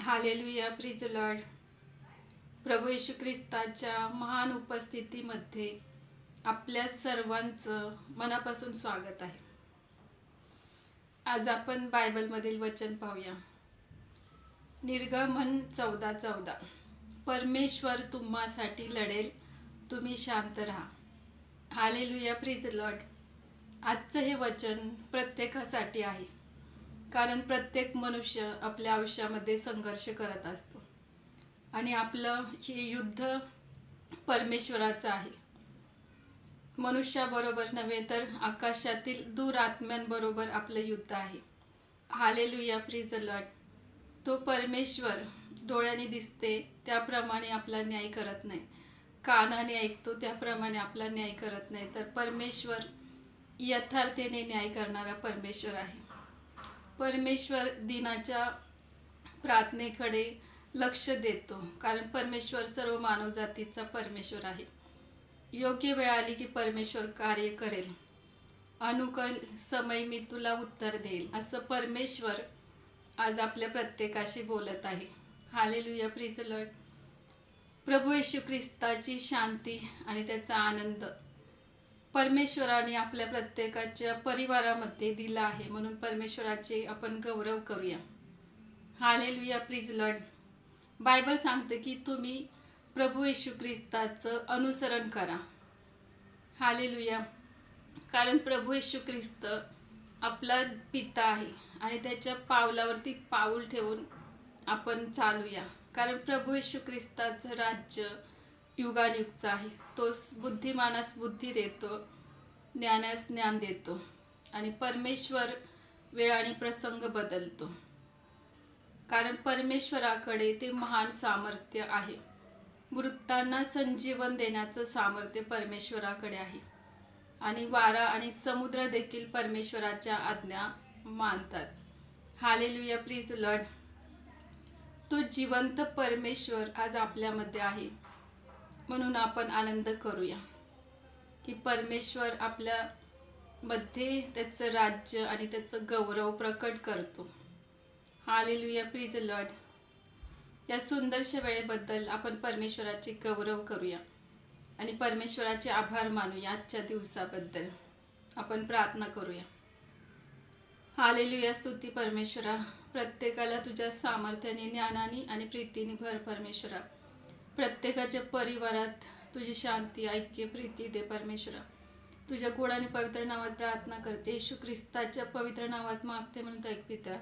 Hallelujah, प्रिज Lord. प्रभू येशू ख्रिस्ताच्या महान उपस्थितीमध्ये आपल्या सर्वांचं मनापासून स्वागत आहे. आज आपण बायबलमधील वचन पाहूया. निर्गमन 14:14. परमेश्वर तुम्हासाठी लढेल, तुम्ही शांत राहा. Hallelujah, प्रिज Lord. आजचं हे वचन प्रत्येकासाठी आहे, कारण प्रत्येक मनुष्य आपल्या आयुष्यामध्ये संघर्ष करत असतो आणि आपलं हे युद्ध परमेश्वराचं आहे. मनुष्याबरोबर नव्हे तर आकाशातील दूर आत्म्यांबरोबर आपलं युद्ध आहे. Hallelujah, प्रिज Lord. तो परमेश्वर डोळ्याने दिसते त्याप्रमाणे आपला न्याय करत नाही, कानाने ऐकतो त्याप्रमाणे आपला न्याय करत नाही, तर परमेश्वर यथार्थतेने न्याय करणारा परमेश्वर आहे. परमेश्वर दिनाच्या प्रार्थनेकडे लक्ष देतो, कारण परमेश्वर सर्व मानवजातीचा परमेश्वर आहे. योग्य वेळ आली की परमेश्वर कार्य करेल. अनुकूल समय मी तुला उत्तर देईल, असं परमेश्वर आज आपल्या प्रत्येकाशी बोलत आहे. Hallelujah, प्रिज Lord. प्रभू येशू ख्रिस्ताची शांती आणि त्याचा आनंद परमेश्वराने आपल्या प्रत्येकाच्या परिवारामध्ये दिला आहे, म्हणून परमेश्वराचे आपण गौरव करूया. Hallelujah, प्रिज Lord. बायबल सांगते की तुम्ही प्रभू येशू ख्रिस्ताचं अनुसरण करा. हालेलुया. कारण प्रभू येशू ख्रिस्त आपला पिता आहे आणि त्याच्या पावलावरती पाऊल ठेवून आपण चालूया, कारण प्रभू येशू ख्रिस्ताचं राज्य युगानुयुगचं आहे. तो बुद्धिमानास बुद्धी देतो, ज्ञानास ज्ञान देतो आणि परमेश्वर वेळ आणि प्रसंग बदलतो, कारण परमेश्वराकडे ते महान सामर्थ्य आहे. मृतांना संजीवन देण्याचं सामर्थ्य परमेश्वराकडे आहे आणि वारा आणि समुद्र देखील परमेश्वराच्या आज्ञा मानतात. Hallelujah, प्रिज Lord. तो जिवंत परमेश्वर आज आपल्यामध्ये आहे, म्हणून आपण आनंद करूया की परमेश्वर आपल्या मध्ये त्याचं राज्य आणि त्याचं गौरव प्रकट करतो. Hallelujah, प्रिज Lord. या सुंदरशा वेळेबद्दल आपण परमेश्वराचे गौरव करूया आणि परमेश्वराचे आभार मानूया. आजच्या दिवसाबद्दल आपण प्रार्थना करूया. हालेलुया, स्तुती परमेश्वरा. प्रत्येकाला तुझ्या सामर्थ्याने, ज्ञानाने आणि प्रीतीने भर परमेश्वरा. प्रत्येकाच्या परिवारात तुझी शांती, ऐक्य, प्रीती दे परमेश्वरा. तुझ्या गोड आणि पवित्र नावात प्रार्थना करते, येशू ख्रिस्ताच्या पवित्र नावात मागते म्हणून ऐक पिता.